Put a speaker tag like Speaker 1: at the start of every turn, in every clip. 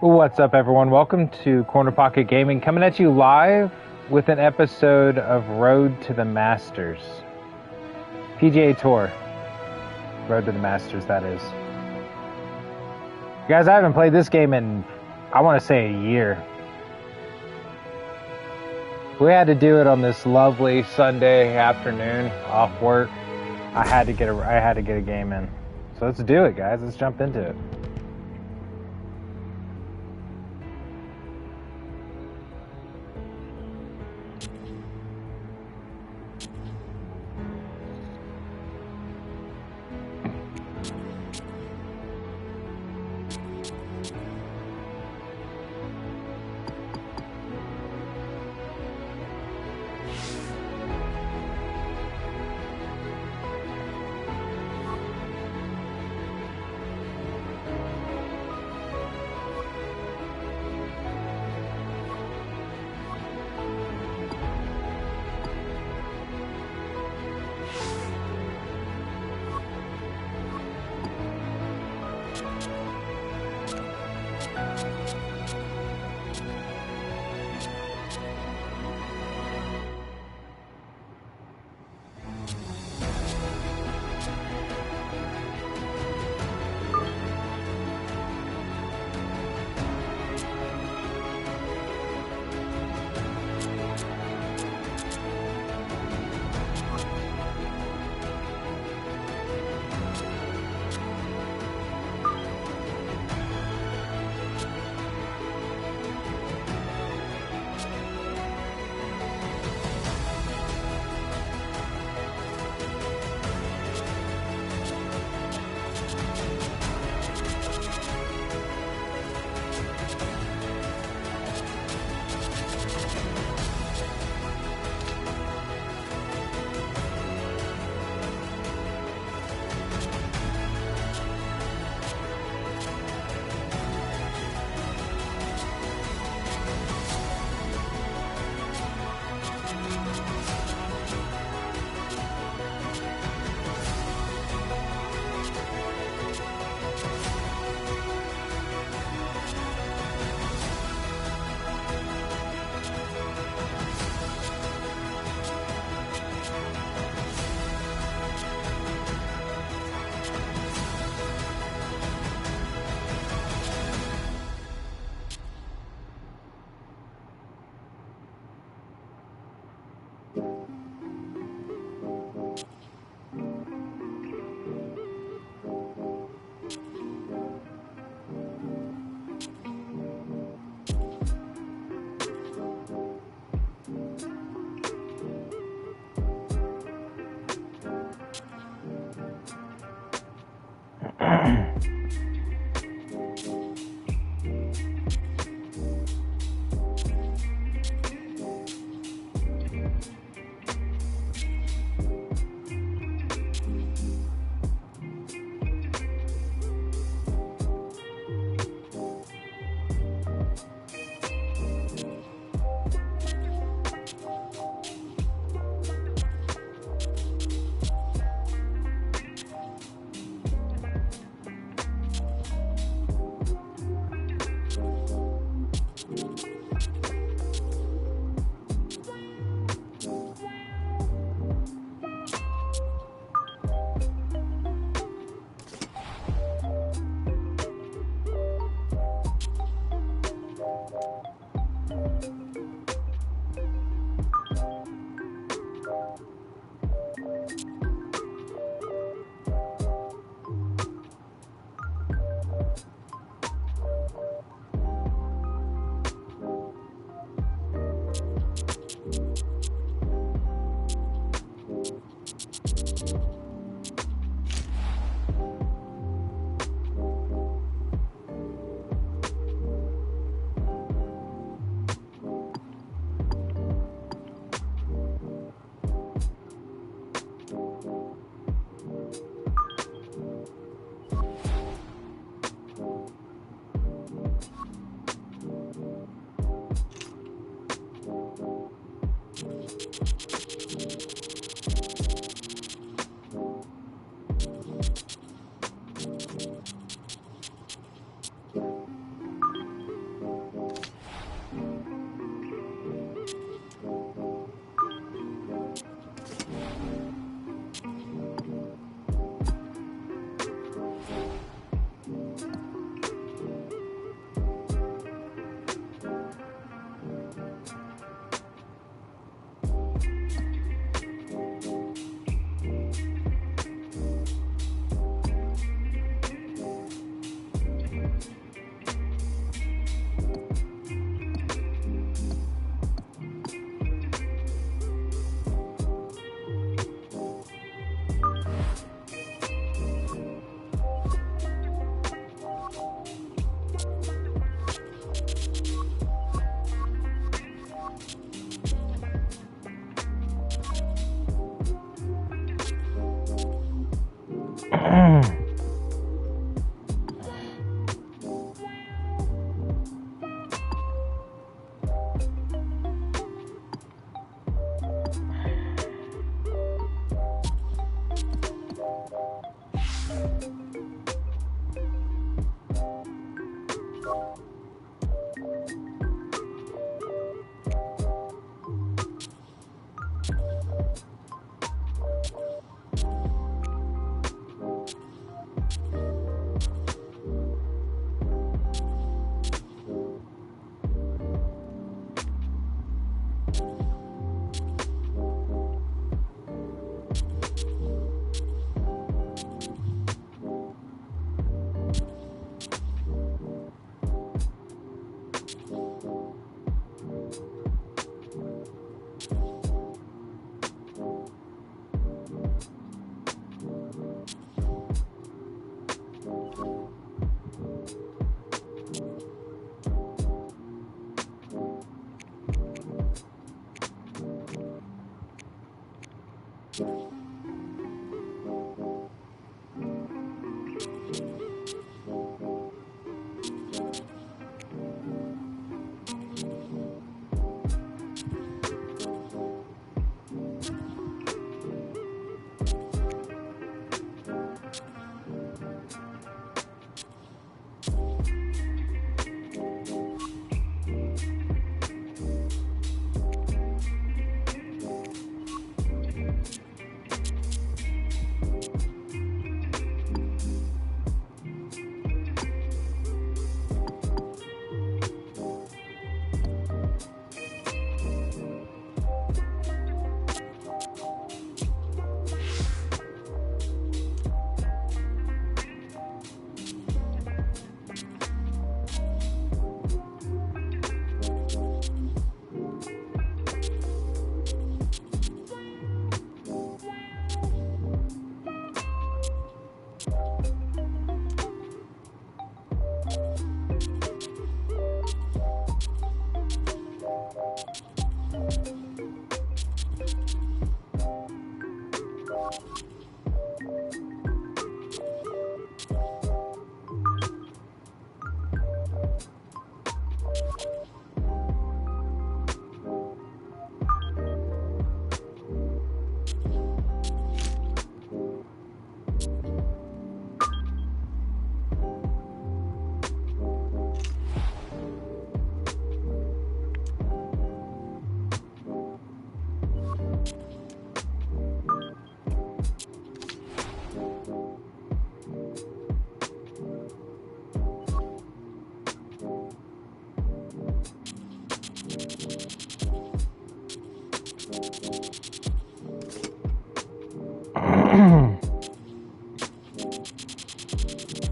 Speaker 1: What's up, everyone? Welcome to Corner Pocket Gaming, coming at you live with an episode of Road to the Masters. PGA Tour. Road to the Masters, that is. Guys, I haven't played this game in, I want to say, a year. We had to do it on this lovely Sunday afternoon off work. I had to get a game in. So let's do it, guys. Let's jump into it.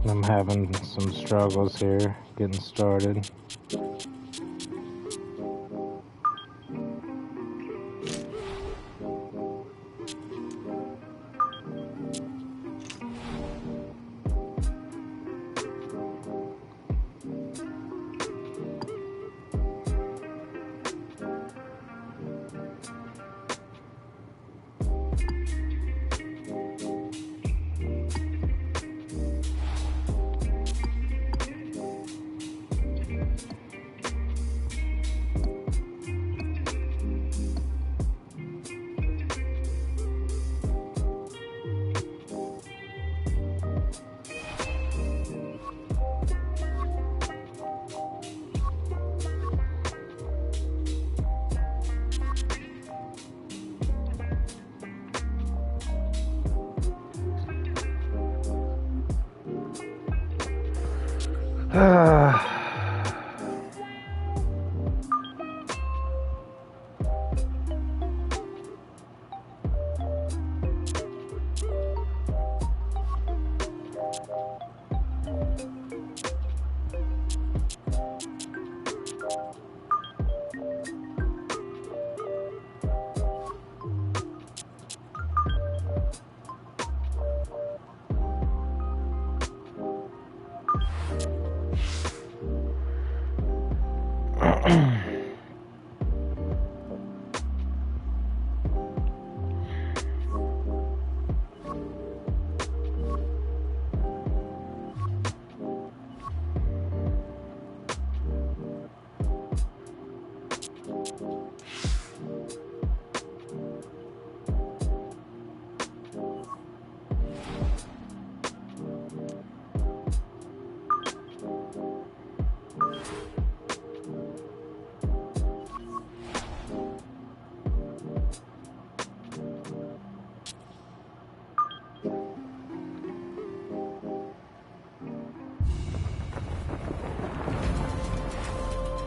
Speaker 1: I'm having some struggles here getting started.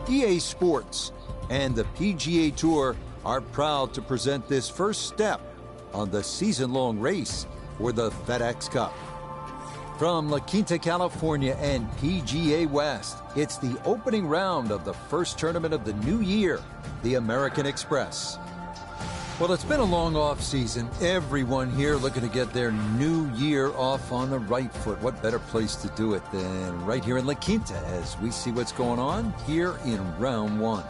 Speaker 2: EA Sports and the PGA Tour are proud to present this first step on the season-long race for the FedEx Cup. From La Quinta, California and PGA West, it's the opening round of the first tournament of the new year, the American Express. Well, it's been a long off season. Everyone here looking to get their new year off on the right foot. What better place to do it than right here in La Quinta as we see what's going on here in round one.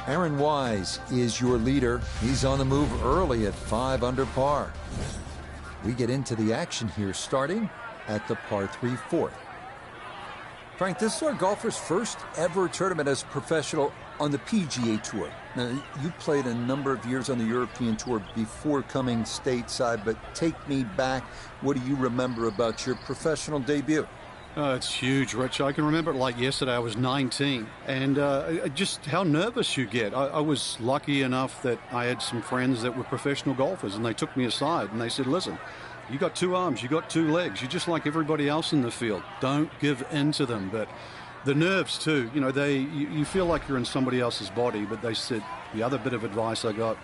Speaker 2: Aaron Wise is your leader. He's on the move early at 5 under par. We get into the action here starting at the par 3 fourth. Frank, this is our golfer's first ever tournament as professional on the PGA Tour. Now, you played a number of years on the European Tour before coming stateside, but take me back. What do you remember about your professional debut?
Speaker 3: It's huge, Rich. I can remember it like yesterday. I was 19, and just how nervous you get. I was lucky enough that I had some friends that were professional golfers, and they took me aside, and they said, listen, you got 2 arms, you got 2 legs. You're just like everybody else in the field. Don't give in to them. But the nerves, too, you know, you feel like you're in somebody else's body, but they said the other bit of advice I got,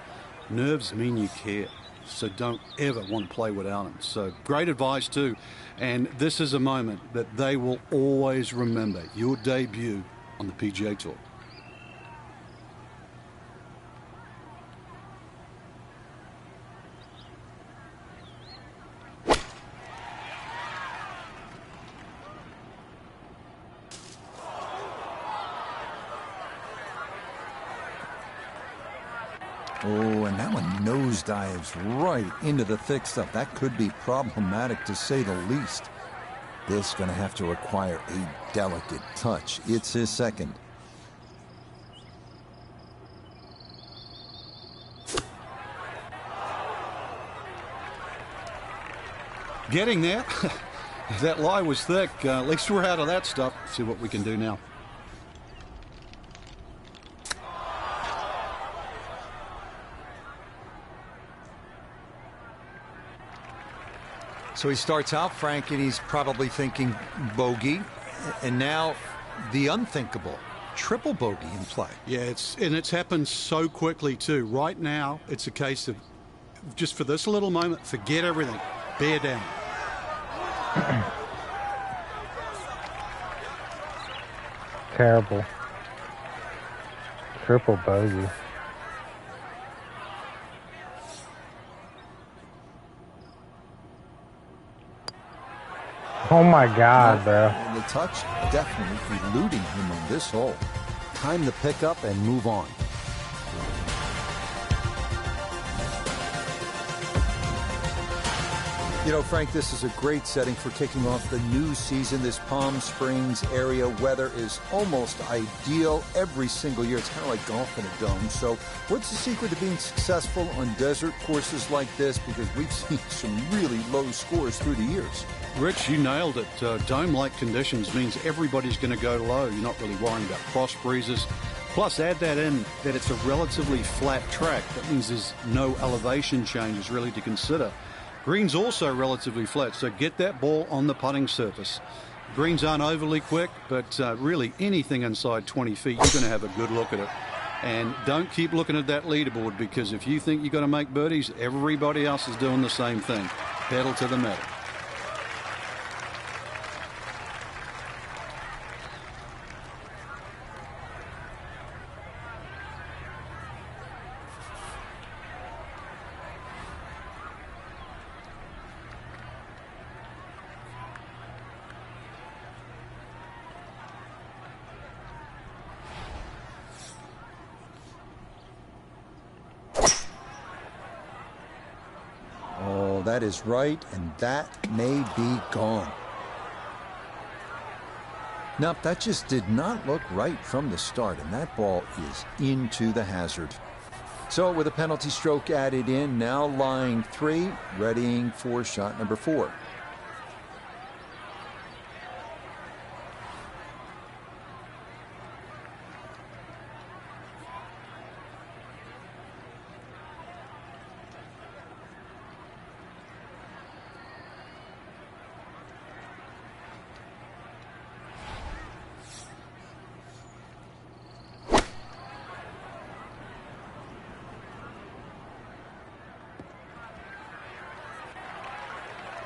Speaker 3: nerves mean you care. So don't ever want to play without them. So great advice, too. And this is a moment that they will always remember, your debut on the PGA Tour.
Speaker 2: Oh, and that one nosedives right into the thick stuff. That could be problematic, to say the least. This going to have to require a delicate touch. It's his second.
Speaker 3: Getting there. That lie was thick. At least we're out of that stuff. See what we can do now.
Speaker 2: So he starts out, Frank, and he's probably thinking bogey. And now the unthinkable, triple bogey in play.
Speaker 3: Yeah, it's happened so quickly, too. Right now, it's a case of just for this little moment, forget everything. Bear down.
Speaker 1: Terrible. Triple bogey. Oh my God, bro.
Speaker 2: And the touch definitely eluding him on this hole. Time to pick up and move on. You know, Frank, this is a great setting for kicking off the new season. This Palm Springs area weather is almost ideal every single year. It's kind of like golf in a dome. So what's the secret to being successful on desert courses like this? Because we've seen some really low scores through the years.
Speaker 3: Rich, you nailed it. Dome-like conditions means everybody's going to go low. You're not really worrying about cross breezes. Plus, add that in that it's a relatively flat track. That means there's no elevation changes really to consider. Green's also relatively flat, so get that ball on the putting surface. Greens aren't overly quick, but really anything inside 20 feet, you're going to have a good look at it. And don't keep looking at that leaderboard, because if you think you're going to make birdies, everybody else is doing the same thing. Pedal to the metal.
Speaker 2: That is right, and that may be gone. Nope, that just did not look right from the start, and that ball is into the hazard. So with a penalty stroke added in, now line 3, readying for shot number 4.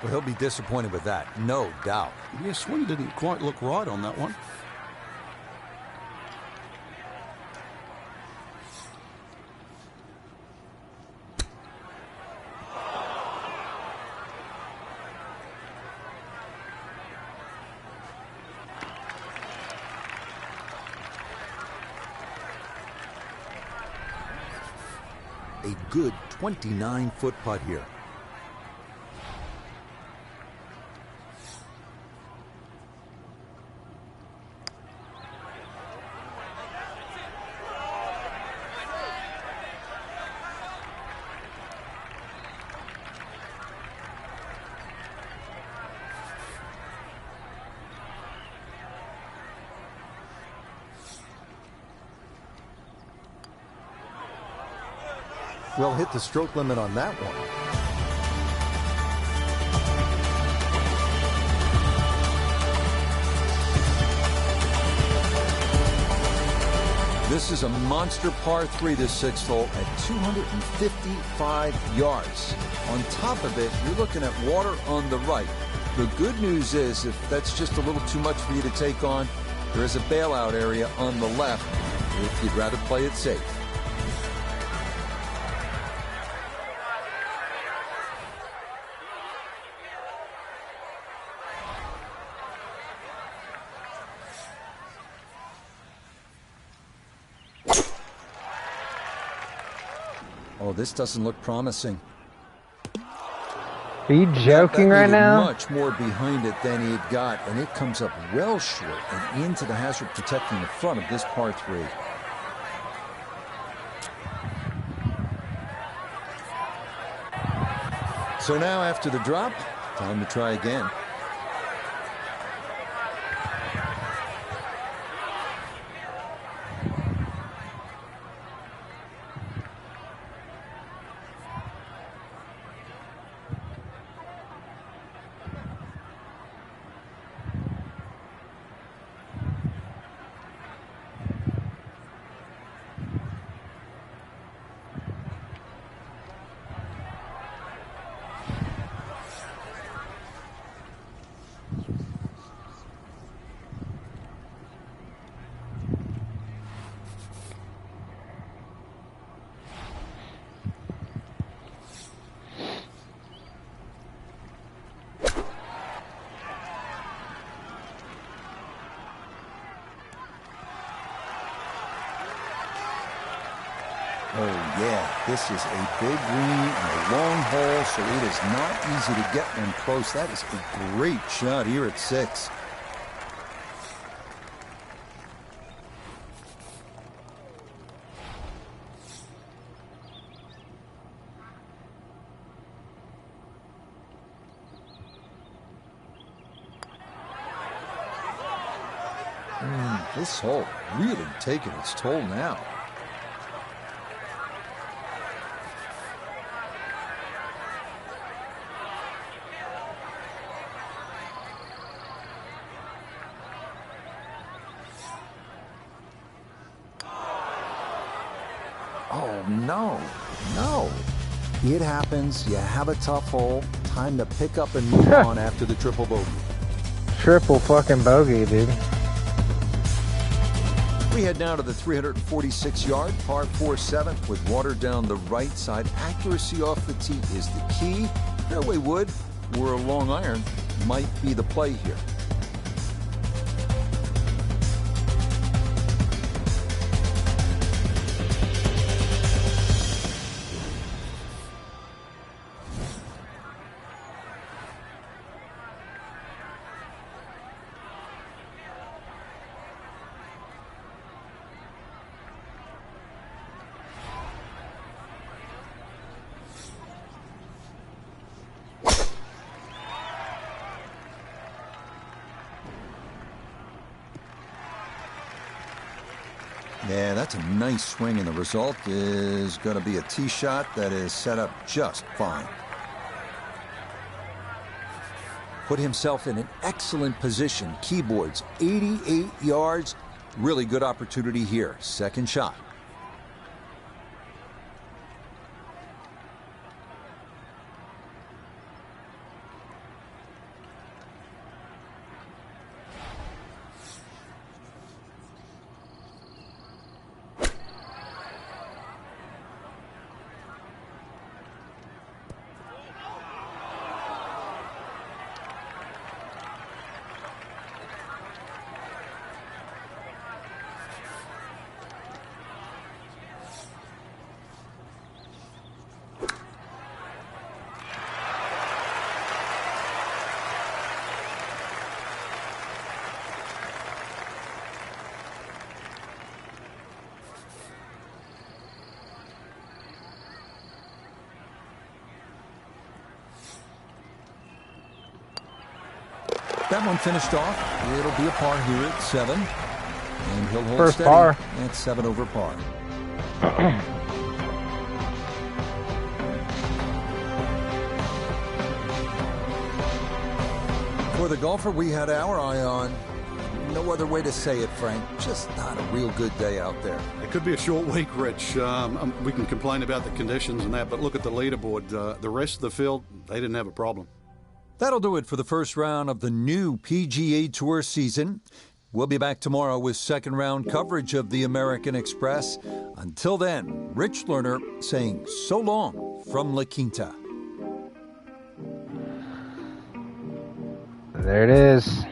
Speaker 2: Well, he'll be disappointed with that, no doubt.
Speaker 3: Yeah, swing didn't quite look right on that one.
Speaker 2: A good 29-foot putt here. Well, hit the stroke limit on that one. This is a monster par 3, this 6th hole, at 255 yards. On top of it, you're looking at water on the right. The good news is, if that's just a little too much for you to take on, there is a bailout area on the left if you'd rather play it safe. Oh, this doesn't look promising.
Speaker 1: Are you joking right now?
Speaker 2: Much more behind it than he'd got, and it comes up well short and into the hazard protecting the front of this par 3. So now after the drop, time to try again. Oh, yeah, this is a big green and a long hole, so it is not easy to get one close. That is a great shot here at 6. This hole really taking its toll now. Oh, no. It happens. You have a tough hole. Time to pick up and move on after the triple bogey.
Speaker 1: Triple fucking bogey, dude.
Speaker 2: We head now to the 346-yard par 4 7th with water down the right side. Accuracy off the tee is the key. Fairway wood or a long iron might be the play here. Yeah, that's a nice swing, and the result is going to be a tee shot that is set up just fine. Put himself in an excellent position. Keyboards, 88 yards. Really good opportunity here. Second shot. That one finished off. It'll be a par here at 7. And he'll hold
Speaker 1: First
Speaker 2: steady
Speaker 1: par.
Speaker 2: at 7 over par. For the golfer we had our eye on, no other way to say it, Frank. Just not a real good day out there.
Speaker 3: It could be a short week, Rich. We can complain about the conditions and that, but look at the leaderboard. The rest of the field, they didn't have a problem.
Speaker 2: That'll do it for the first round of the new PGA Tour season. We'll be back tomorrow with second round coverage of the American Express. Until then, Rich Lerner saying so long from La Quinta.
Speaker 1: There it is.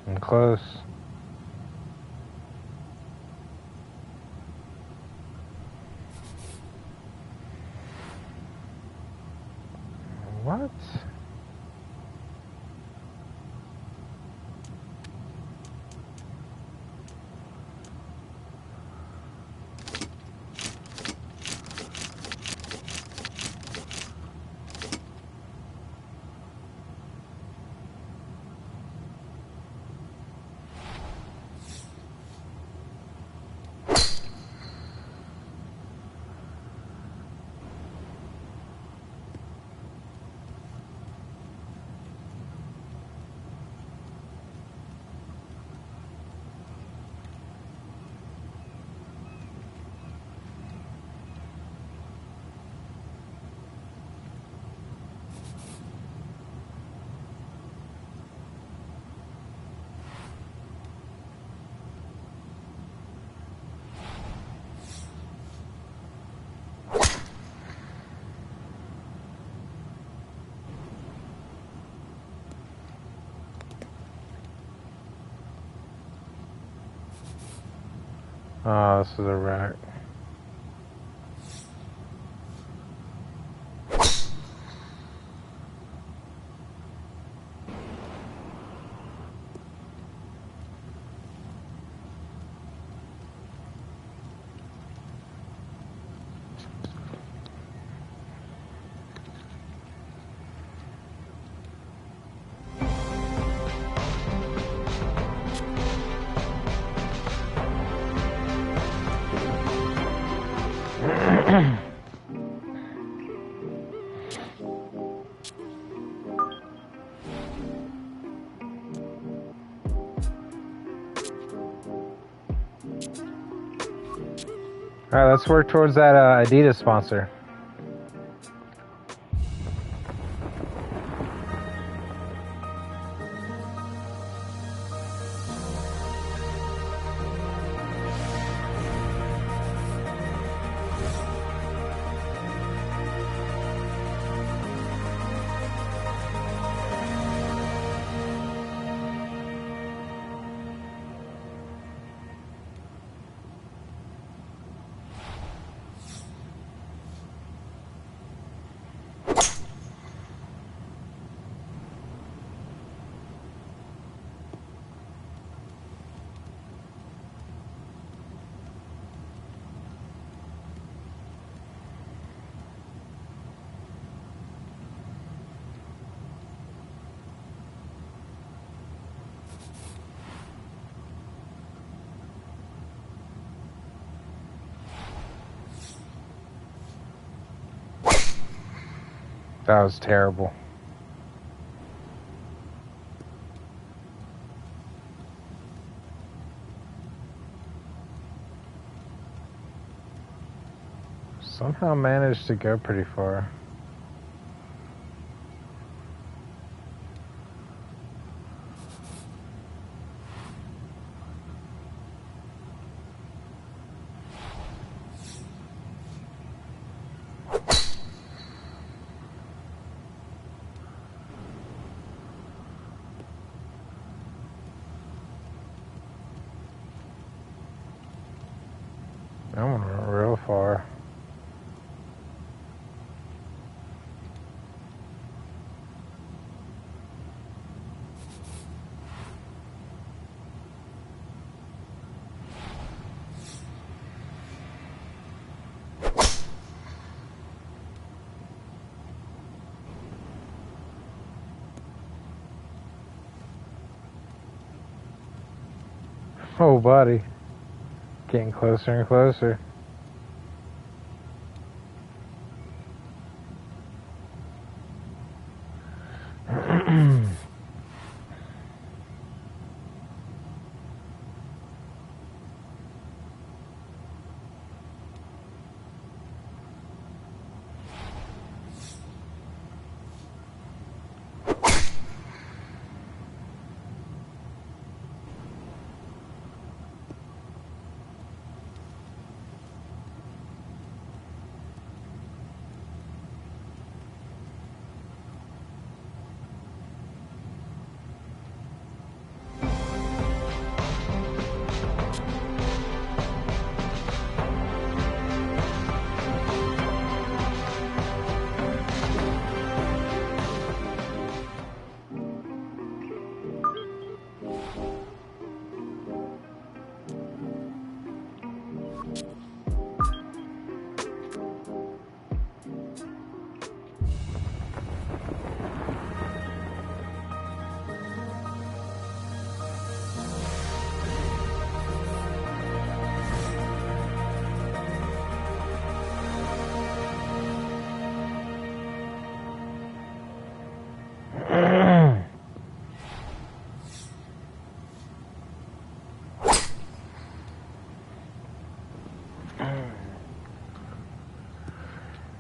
Speaker 1: And close. What? Oh, this is a wreck. All right, let's work towards that Adidas sponsor. That was terrible. Somehow managed to go pretty far. That one went real far. Oh, buddy. Getting closer and closer.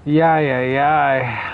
Speaker 1: Yeah.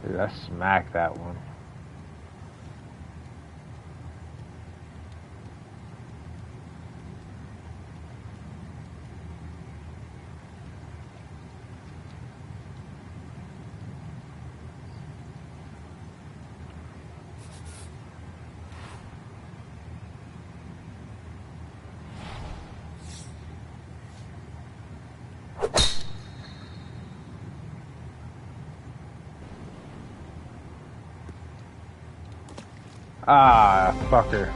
Speaker 1: Dude, I smacked that one. Ah, fucker.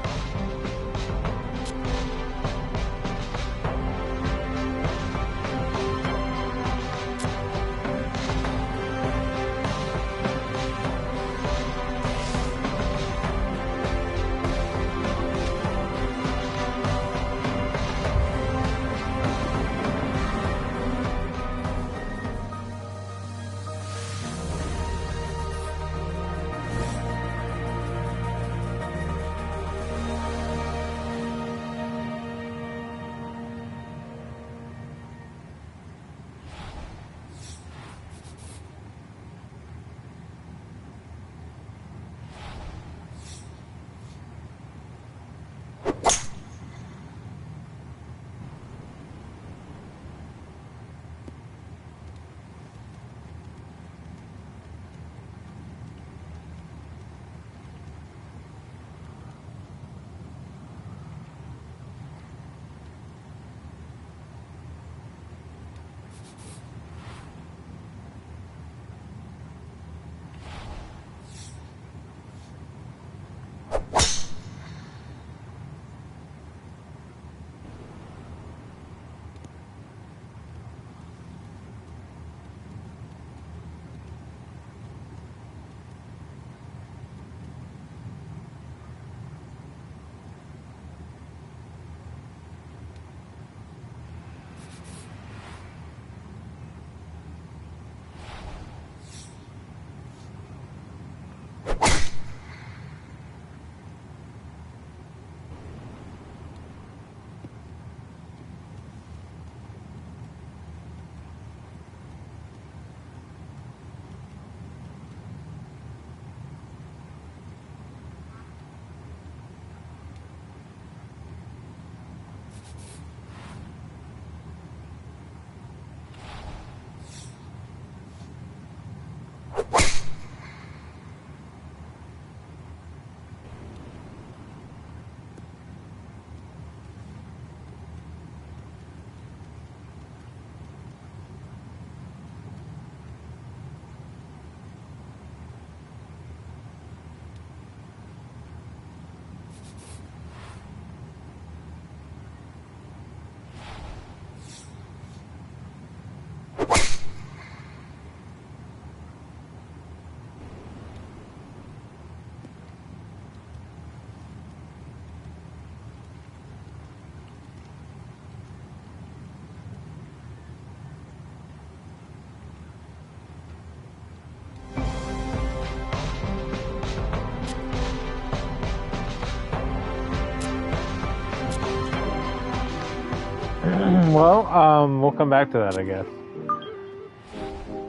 Speaker 1: Well, we'll come back to that, I guess.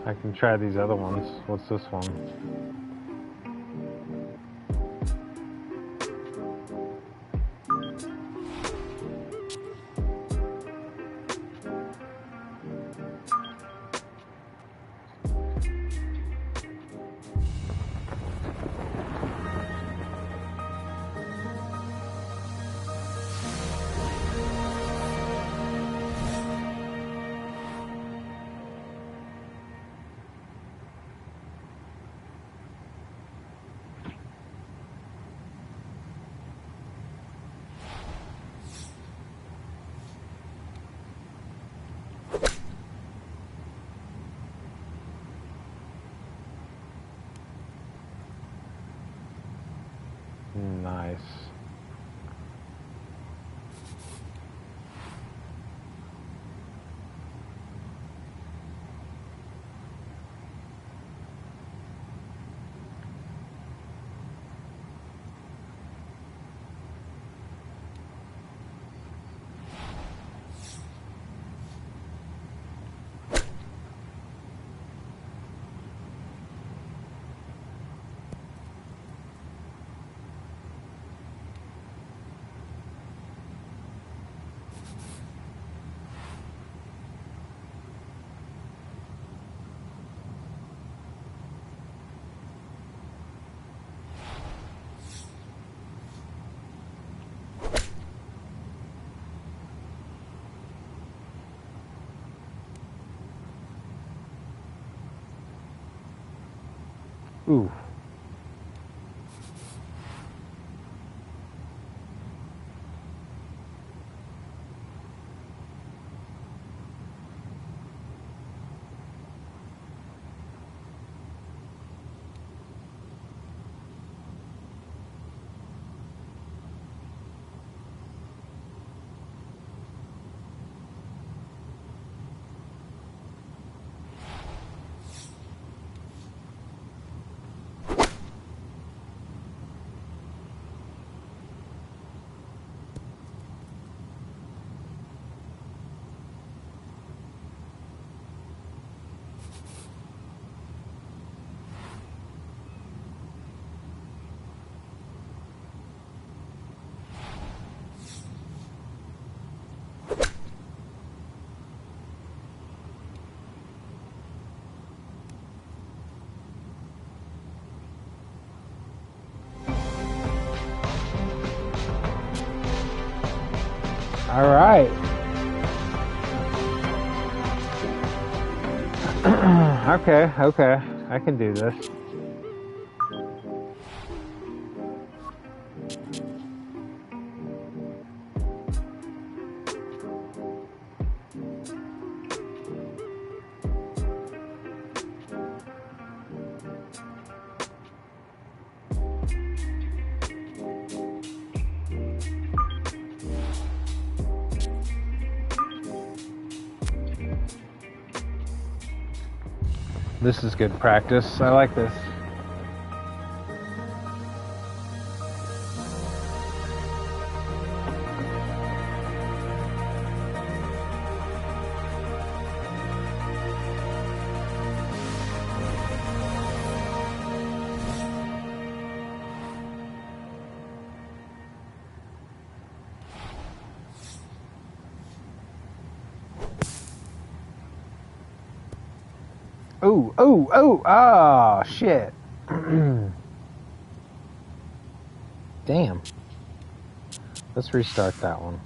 Speaker 1: I can try these other ones. What's this one? Nice. Ooh. All right. Okay. I can do this. This is good practice. I like this. Oh, shit. Damn. Let's restart that one.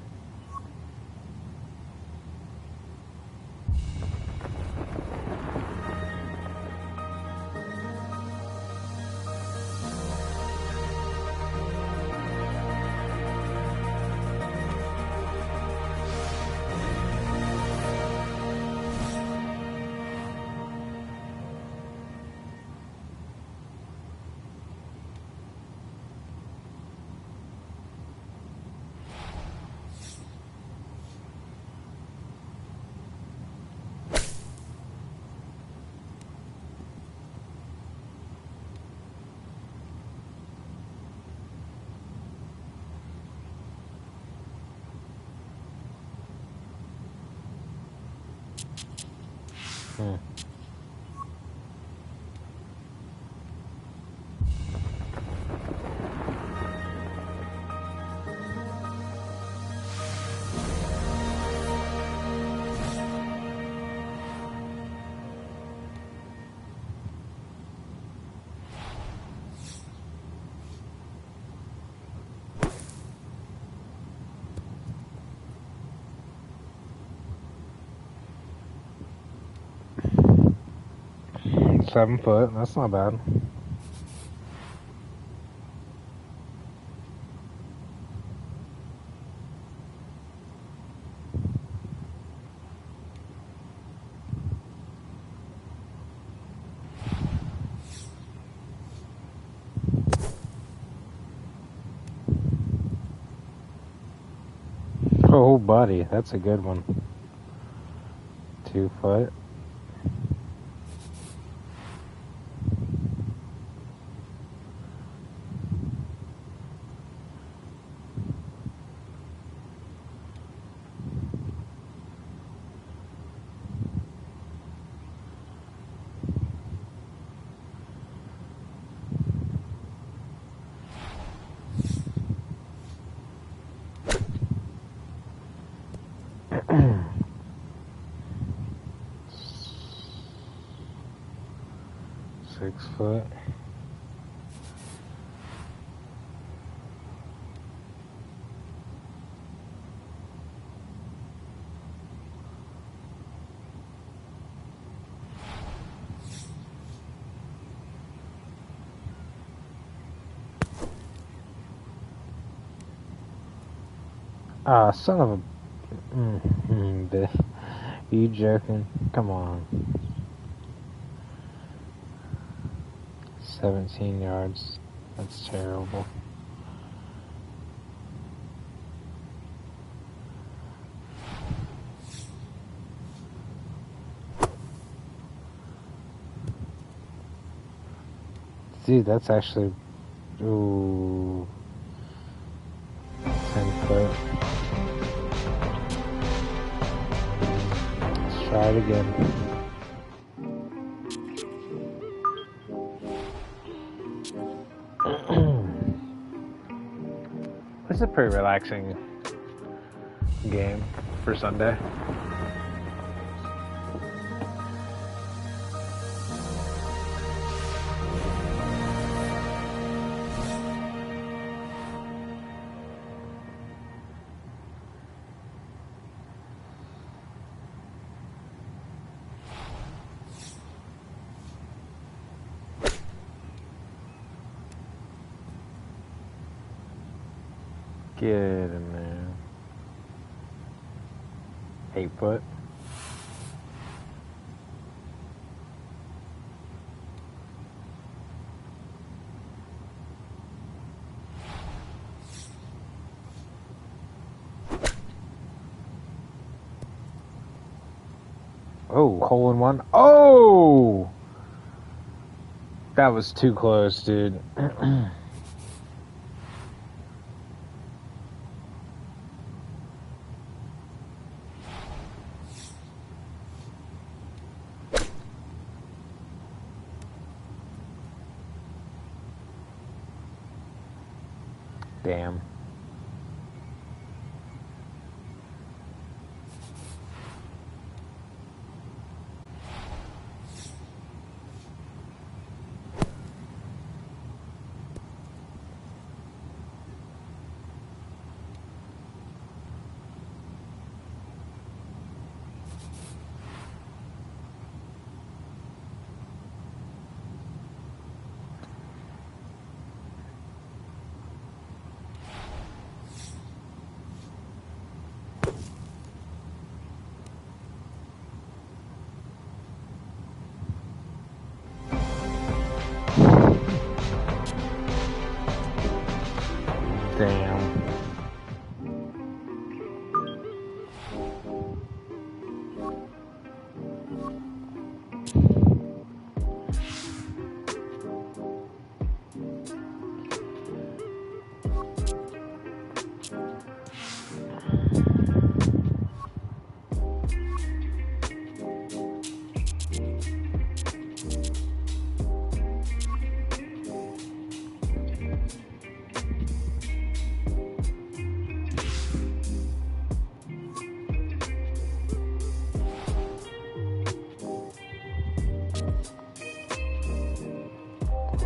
Speaker 1: $7 foot, that's not bad. Oh, buddy, that's a good one. 2 foot. Six foot. Ah, son of a... you joking? Come on. 17 yards. That's terrible. Dude, that's actually... Ooh... 10 foot. Let's try it again. This is a pretty relaxing game for Sunday. Get in there. 8 foot. Oh, hole in one. Oh! That was too close, dude. Damn. Damn.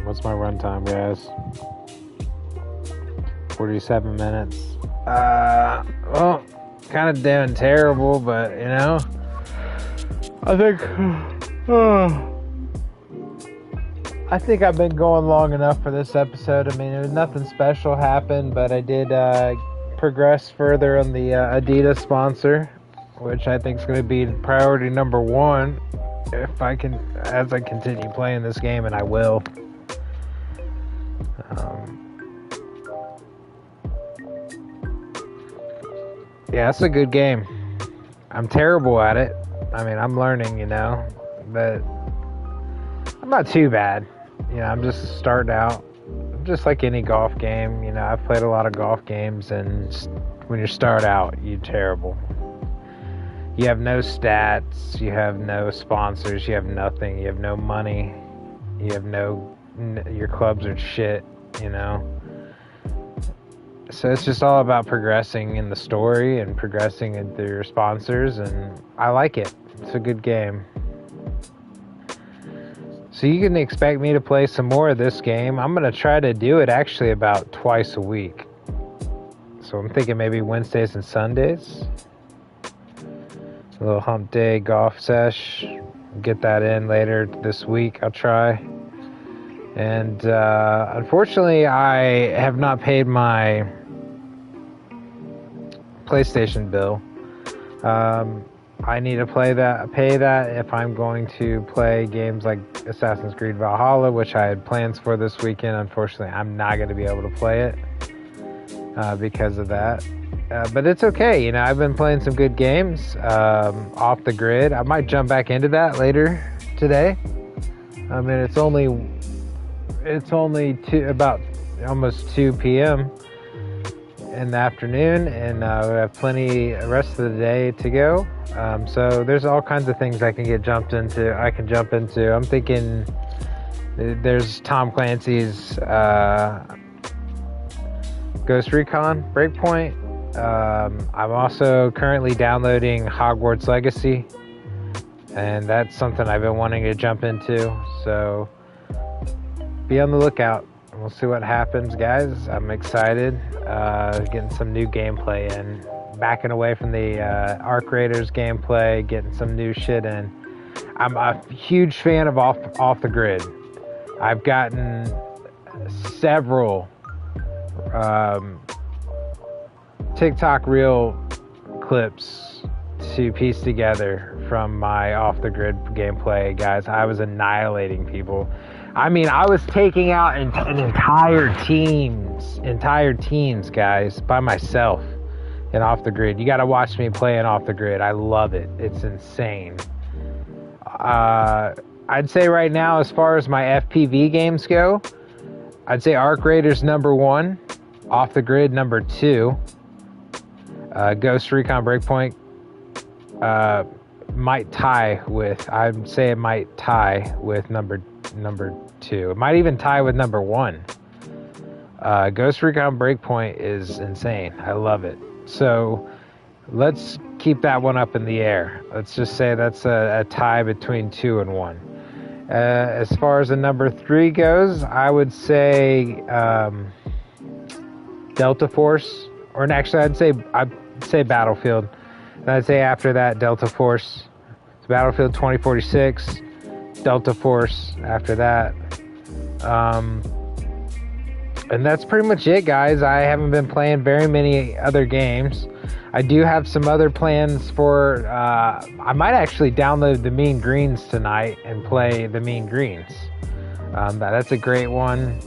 Speaker 1: What's my run time, guys? 47 minutes. Well, kind of doing terrible, but you know, I think I've been going long enough for this episode. I mean, there was nothing special happened, but I did progress further on the Adidas sponsor, which I think is going to be priority number one if I can, as I continue playing this game, and I will. Yeah, it's a good game. I'm terrible at it. I mean, I'm learning, you know, but I'm not too bad. You know, I'm just starting out. Just like any golf game, you know, I've played a lot of golf games, and when you start out, you're terrible. You have no stats, you have no sponsors, you have nothing, you have no money, you have your clubs are shit, you know. So it's just all about progressing in the story and progressing into your sponsors, and I like it. It's a good game. So you can expect me to play some more of this game. I'm going to try to do it actually about twice a week. So I'm thinking maybe Wednesdays and Sundays. A little hump day golf sesh. Get that in later this week. I'll try. And unfortunately, I have not paid my PlayStation bill. I need to pay that if I'm going to play games like Assassin's Creed Valhalla, which I had plans for this weekend. Unfortunately, I'm not going to be able to play it because of that. But it's okay. You know, I've been playing some good games off the grid. I might jump back into that later today. I mean, it's only about almost 2 p.m. in the afternoon, and we have plenty rest of the day to go. So there's all kinds of things I can jump into. I'm thinking there's Tom Clancy's Ghost Recon Breakpoint. I'm also currently downloading Hogwarts Legacy, and that's something I've been wanting to jump into. So be on the lookout. We'll see what happens, guys. I'm excited. Getting some new gameplay in. Backing away from the Arc Raiders gameplay, getting some new shit in. I'm a huge fan of off the grid. I've gotten several TikTok reel clips to piece together from my off the grid gameplay, guys. I was annihilating people. I mean, I was taking out entire teams, guys, by myself in off the grid. You got to watch me playing off the grid. I love it. It's insane. I'd say right now, as far as my FPV games go, I'd say Arc Raiders #1, off the grid #2, Ghost Recon Breakpoint might tie with. I'd say it might tie with number 2. It might even tie with #1. Ghost Recon Breakpoint is insane. I love it. So let's keep that one up in the air. Let's just say that's a tie between 2 and 1. As far as the #3 goes, I would say Delta Force, or actually I'd say Battlefield. And I'd say after that Delta Force. It's Battlefield 2046. Delta Force after that. And that's pretty much it, guys. I haven't been playing very many other games. I do have some other plans for I might actually download the Mean Greens tonight and play the Mean Greens. That's a great one.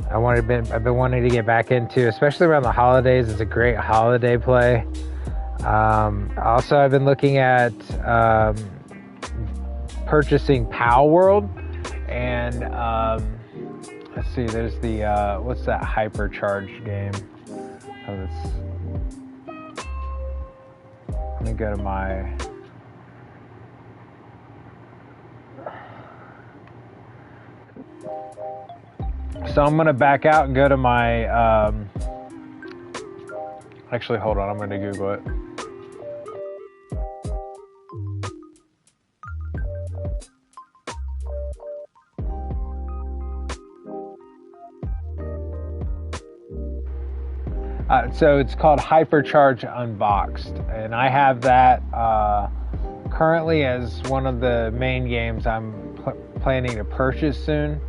Speaker 1: I've been wanting to get back into, especially around the holidays. It's a great holiday play. Also, I've been looking at purchasing Pal World, and let's see, there's the what's that hypercharge game? Let me go to my so I'm gonna back out and go to my actually hold on, I'm gonna Google it. So it's called Hypercharge Unboxed, and I have that currently as one of the main games I'm planning to purchase soon.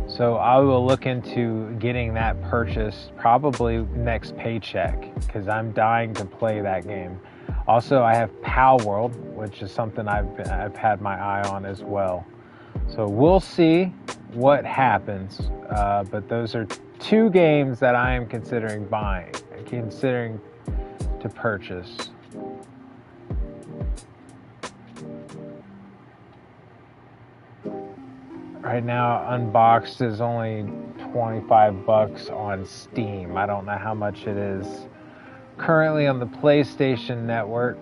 Speaker 1: So I will look into getting that purchased probably next paycheck, because I'm dying to play that game. Also, I have Pal World, which is something I've had my eye on as well. So we'll see what happens, but those are 2 games that I am considering to purchase. Right now, Unboxed is only $25 on Steam. I don't know how much it is currently on the PlayStation Network.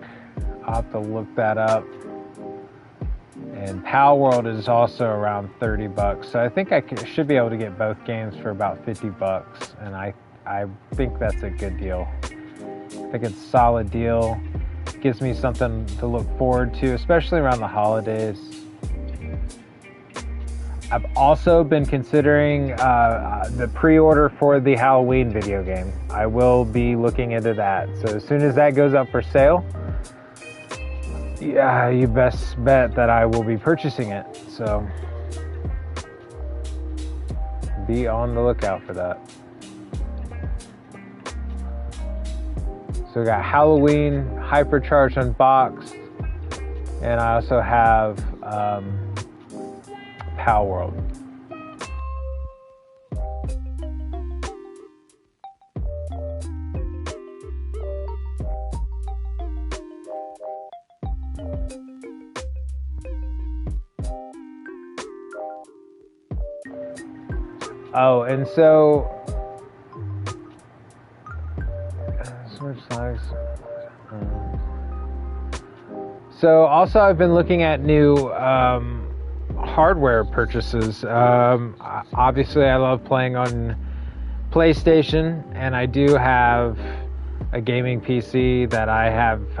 Speaker 1: I'll have to look that up. And Pal World is also around $30. So I think I should be able to get both games for about $50. And I think that's a good deal. I think it's a solid deal. It gives me something to look forward to, especially around the holidays. I've also been considering the pre-order for the Halloween video game. I will be looking into that. So as soon as that goes up for sale, yeah, you best bet that I will be purchasing it. So be on the lookout for that. So we got Halloween, Hypercharge Unboxed, and I also have Pal World. Oh, and so switch slides. So also I've been looking at new hardware purchases. Obviously I love playing on PlayStation, and I do have a gaming PC that I have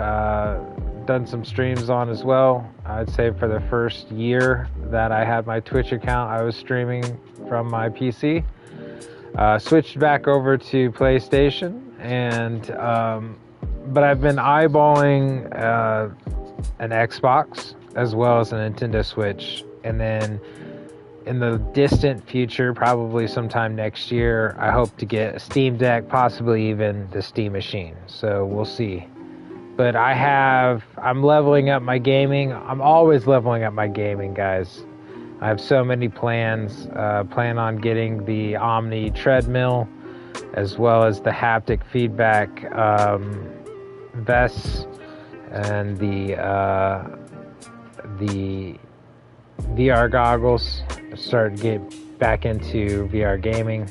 Speaker 1: done some streams on as well. I'd say for the first year that I had my Twitch account, I was streaming from my PC. Switched back over to PlayStation, and but I've been eyeballing an Xbox as well as a Nintendo Switch, and then in the distant future, probably sometime next year, I hope to get a Steam Deck, possibly even the Steam Machine. So we'll see. But I'm leveling up my gaming. I'm always leveling up my gaming, guys. I have so many plans. Plan on getting the Omni treadmill, as well as the haptic feedback vests, and the VR goggles. Start to get back into VR gaming,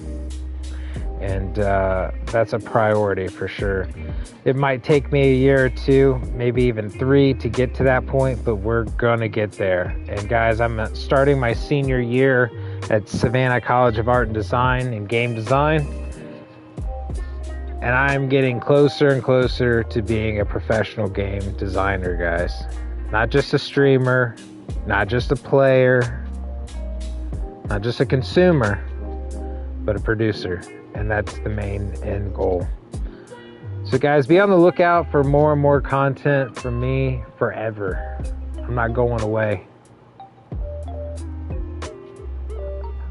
Speaker 1: and that's a priority for sure. It might take me a year or two, maybe even 3 to get to that point, but we're gonna get there. And guys, I'm starting my senior year at Savannah College of Art and Design and Game Design, and I'm getting closer and closer to being a professional game designer, guys. Not just a streamer, not just a player, not just a consumer, but a producer. And that's the main end goal. So guys, be on the lookout for more and more content from me forever. I'm not going away.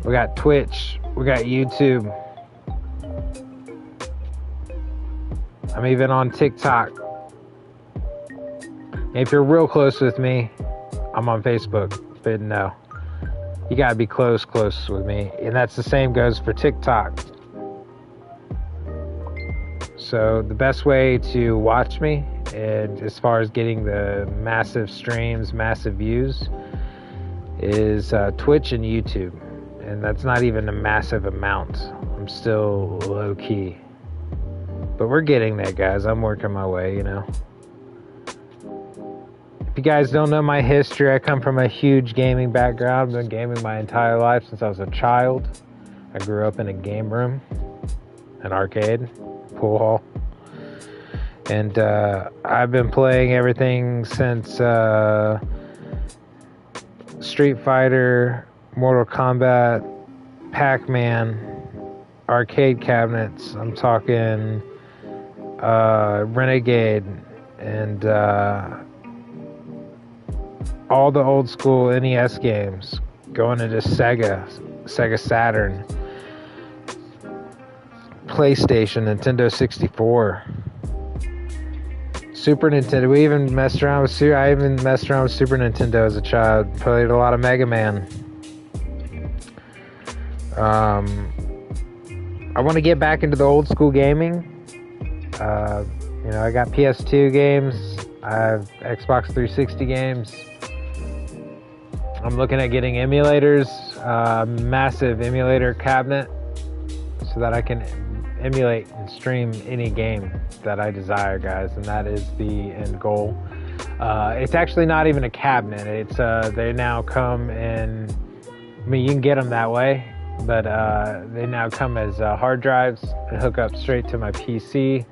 Speaker 1: We got Twitch, we got YouTube. I'm even on TikTok. If you're real close with me, I'm on Facebook. But no, you gotta be close with me. And that's the same goes for TikTok. So the best way to watch me, and as far as getting the massive streams, massive views, is Twitch and YouTube. And that's not even a massive amount. I'm still low key. But we're getting there, guys. I'm working my way, you know. If you guys don't know my history, I come from a huge gaming background. I've been gaming my entire life since I was a child. I grew up in a game room, an arcade, pool hall. And I've been playing everything since Street Fighter, Mortal Kombat, Pac-Man, arcade cabinets. I'm talking Renegade, and all the old school NES games, going into Sega Saturn, PlayStation, Nintendo 64, Super Nintendo. I even messed around with Super Nintendo as a child. Played a lot of Mega Man. I want to get back into the old school gaming. I got PS2 games. I have Xbox 360 games. I'm looking at getting emulators, massive emulator cabinet, so that I can emulate and stream any game that I desire, guys. And that is the end goal. It's actually not even a cabinet. It's they now come in. I mean, you can get them that way, but they now come as hard drives and hook up straight to my PC,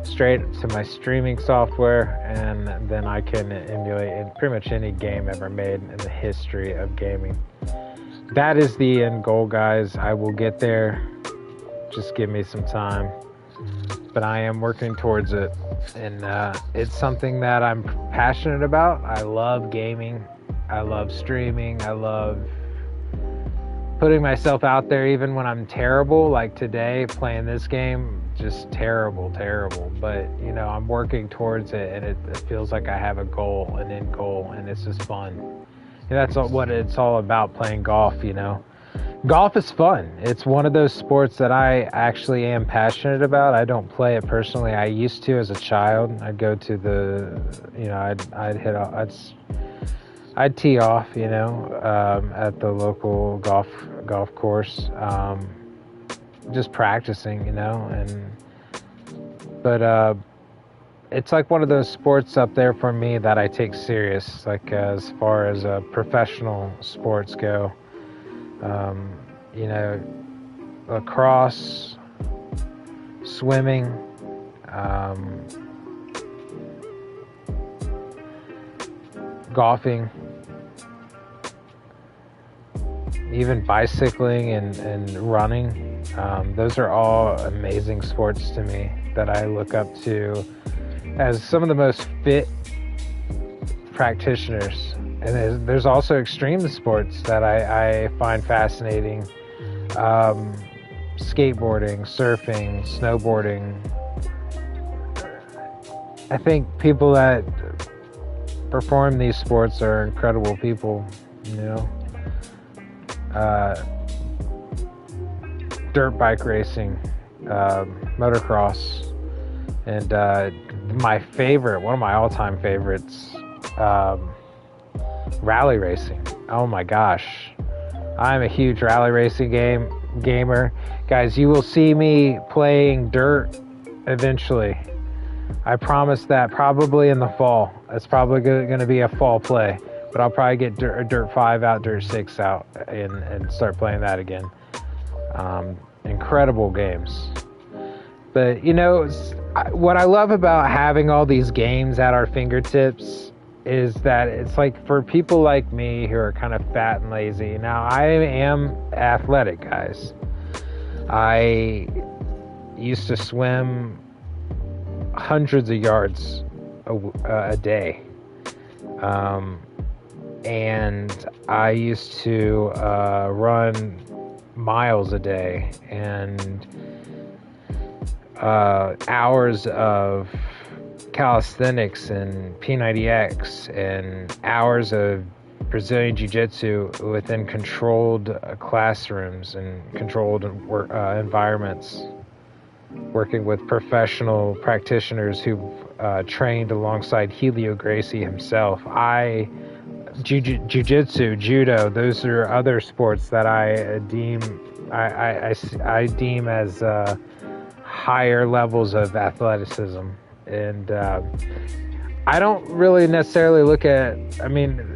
Speaker 1: straight to my streaming software, and then I can emulate in pretty much any game ever made in the history of gaming. That is the end goal, guys. I will get there. Just give me some time. But I am working towards it, and it's something that I'm passionate about. I love gaming. I love streaming. I love putting myself out there even when I'm terrible, like today playing this game, just terrible. But, you know, I'm working towards it, and it feels like I have a goal, an end goal, and it's just fun. And that's what it's all about, playing golf, you know. Golf is fun. It's one of those sports that I actually am passionate about. I don't play it personally. I used to as a child. I'd go to the, you know, I'd tee off, you know, at the local golf course, just practicing, you know, but it's like one of those sports up there for me that I take serious, like as far as professional sports go. You know, lacrosse, swimming, golfing, even bicycling and running. Those are all amazing sports to me that I look up to as some of the most fit practitioners. And there's also extreme sports that I find fascinating. Skateboarding, surfing, snowboarding. I think people that perform these sports are incredible people, you know. Dirt bike racing, motocross, and one of my all-time favorites, rally racing. Oh my gosh, I'm a huge rally racing gamer. Guys, you will see me playing dirt eventually. I promise that, probably in the fall. It's probably going to be a fall play, but I'll probably get Dirt 5 out, Dirt 6 out, and start playing that again. Incredible games. But, you know, what I love about having all these games at our fingertips is that it's like for people like me who are kind of fat and lazy. Now, I am athletic, guys. I used to swim hundreds of yards a day. And I used to run miles a day, and hours of calisthenics and P90X, and hours of Brazilian Jiu-Jitsu within controlled classrooms and controlled environments, working with professional practitioners who've trained alongside Helio Gracie himself. Jiu-jitsu, judo, those are other sports that I deem as higher levels of athleticism. And I don't really necessarily look at, I mean,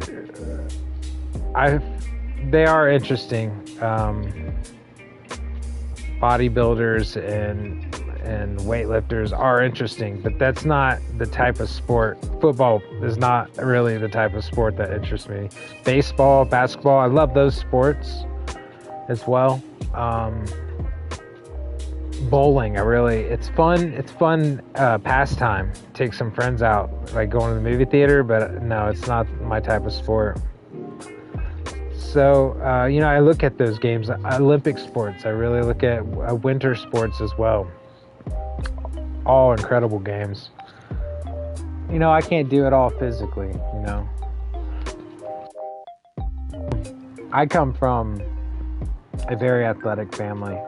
Speaker 1: they are interesting. Bodybuilders and weightlifters are interesting, but that's not the type of sport. Football is not really the type of sport that interests me. Baseball, basketball, I love those sports as well. Bowling, it's fun pastime. Take some friends out, like going to the movie theater, but no, it's not my type of sport. So, you know, I look at those games, Olympic sports. I really look at winter sports as well. All incredible games. You know, I can't do it all physically, you know. I come from a very athletic family.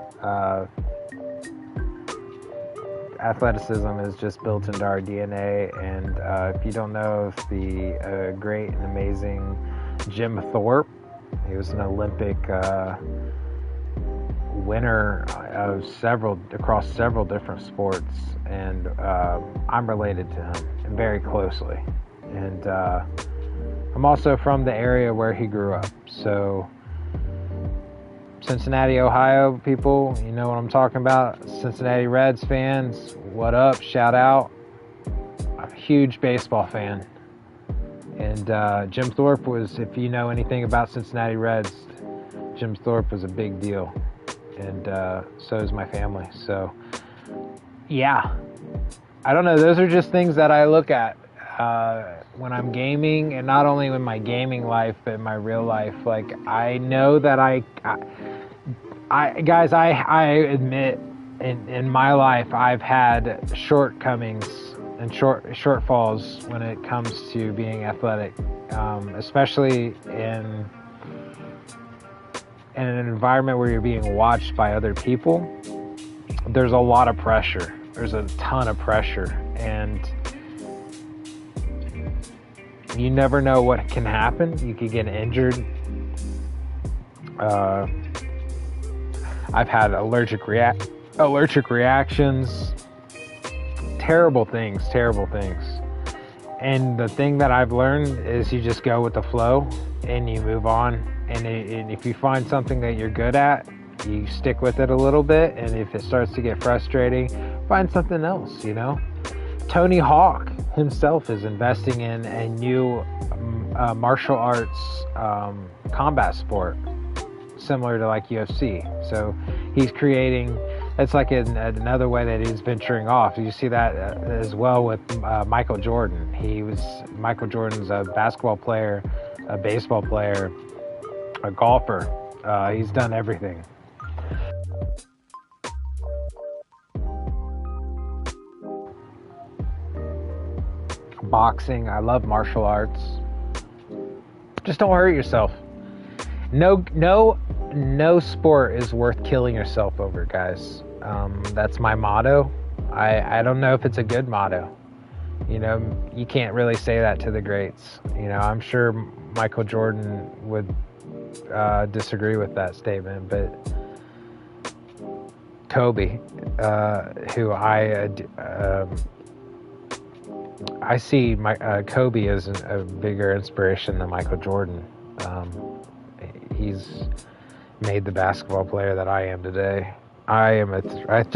Speaker 1: Athleticism is just built into our DNA, and if you don't know of the great and amazing Jim Thorpe, he was an Olympic winner of across several different sports, and I'm related to him very closely. And I'm also from the area where he grew up. So Cincinnati, Ohio people, you know what I'm talking about. Cincinnati Reds fans, what up? Shout out. I'm a huge baseball fan. And Jim Thorpe was, if you know anything about Cincinnati Reds, Jim Thorpe was a big deal. And so is my family. So, yeah. I don't know. Those are just things that I look at. when I'm gaming, and not only in my gaming life, but in my real life. Like, I know that I admit in my life I've had shortcomings and shortfalls when it comes to being athletic, especially in an environment where you're being watched by other people. There's a lot of pressure. There's a ton of pressure, and you never know what can happen. You could get injured. I've had allergic reactions, terrible things. And the thing that I've learned is you just go with the flow and you move on. And if you find something that you're good at, you stick with it a little bit. And if it starts to get frustrating, find something else, you know? Tony Hawk himself is investing in a new martial arts combat sport, similar to like UFC. So he's creating, it's like another way that he's venturing off. You see that as well with Michael Jordan. Michael Jordan's a basketball player, a baseball player, a golfer. He's done everything. Boxing, I love martial arts. Just don't hurt yourself. No sport is worth killing yourself over, guys. That's my motto. I don't know if it's a good motto. You know, you can't really say that to the greats. You know, I'm sure Michael Jordan would disagree with that statement, but Kobe, who I see Kobe as a bigger inspiration than Michael Jordan. He's made the basketball player that I am today. I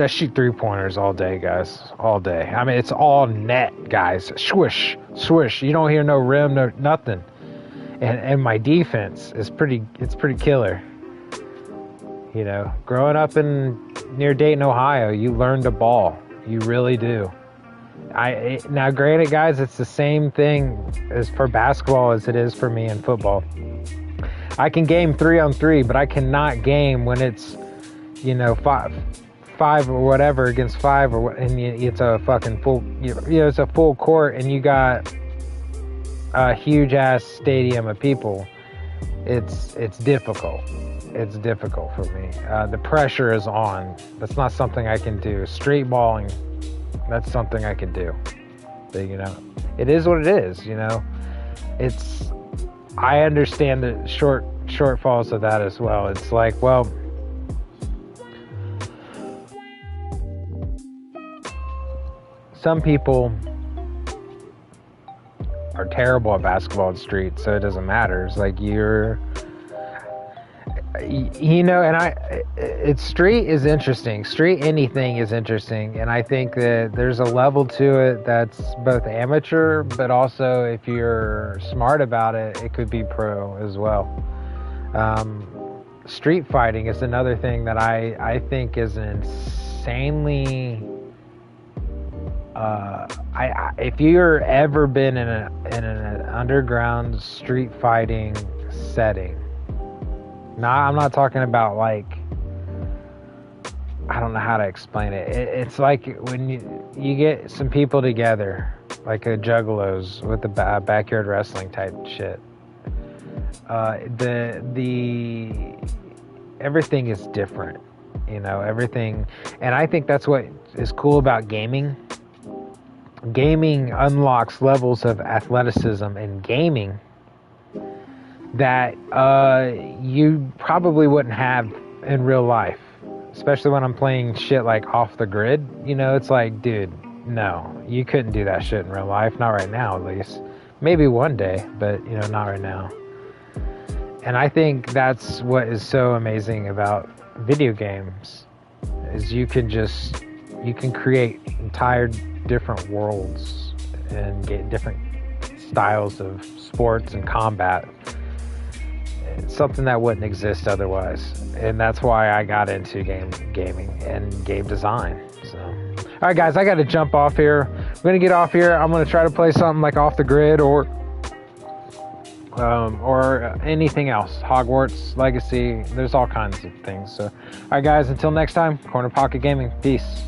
Speaker 1: shoot 3-pointers all day, guys. All day. I mean, it's all net, guys. Swish, swish. You don't hear no rim, no nothing. And my defense is pretty killer. You know, growing up near Dayton, Ohio, you learn to ball. You really do. Now, granted, guys, it's the same thing as for basketball as it is for me in football. I can game 3-on-3, but I cannot game when it's, you know, five or whatever against 5, and it's a fucking full, you know, it's a full court, and you got a huge ass stadium of people. It's difficult. It's difficult for me. The pressure is on. That's not something I can do. Street balling, that's something I can do. But, you know, it is what it is, you know. I understand the shortfalls of that as well. It's like, well, some people are terrible at basketball and street, so it doesn't matter. It's like you know, and street is interesting. Street anything is interesting, and I think that there's a level to it that's both amateur, but also if you're smart about it, it could be pro as well. Street fighting is another thing that I think is insanely. If you're ever been in an underground street fighting setting. I'm not talking about like, I don't know how to explain it. It's like when you get some people together, like a juggalos with the backyard wrestling type shit. Everything is different, you know, everything. And I think that's what is cool about gaming. Gaming unlocks levels of athleticism in gaming that you probably wouldn't have in real life, especially when I'm playing shit like off the grid. You know, it's like, dude, no, you couldn't do that shit in real life, not right now at least. Maybe one day, but, you know, not right now. And I think that's what is so amazing about video games, is you can create entire different worlds and get different styles of sports and combat. It's something that wouldn't exist otherwise, and that's why I got into gaming and game design. So, all right, guys, I got to jump off here. We're going to get off here. I'm going to try to play something like Off the Grid or anything else. Hogwarts Legacy. There's all kinds of things. So, all right, guys. Until next time, Corner Pocket Gaming. Peace.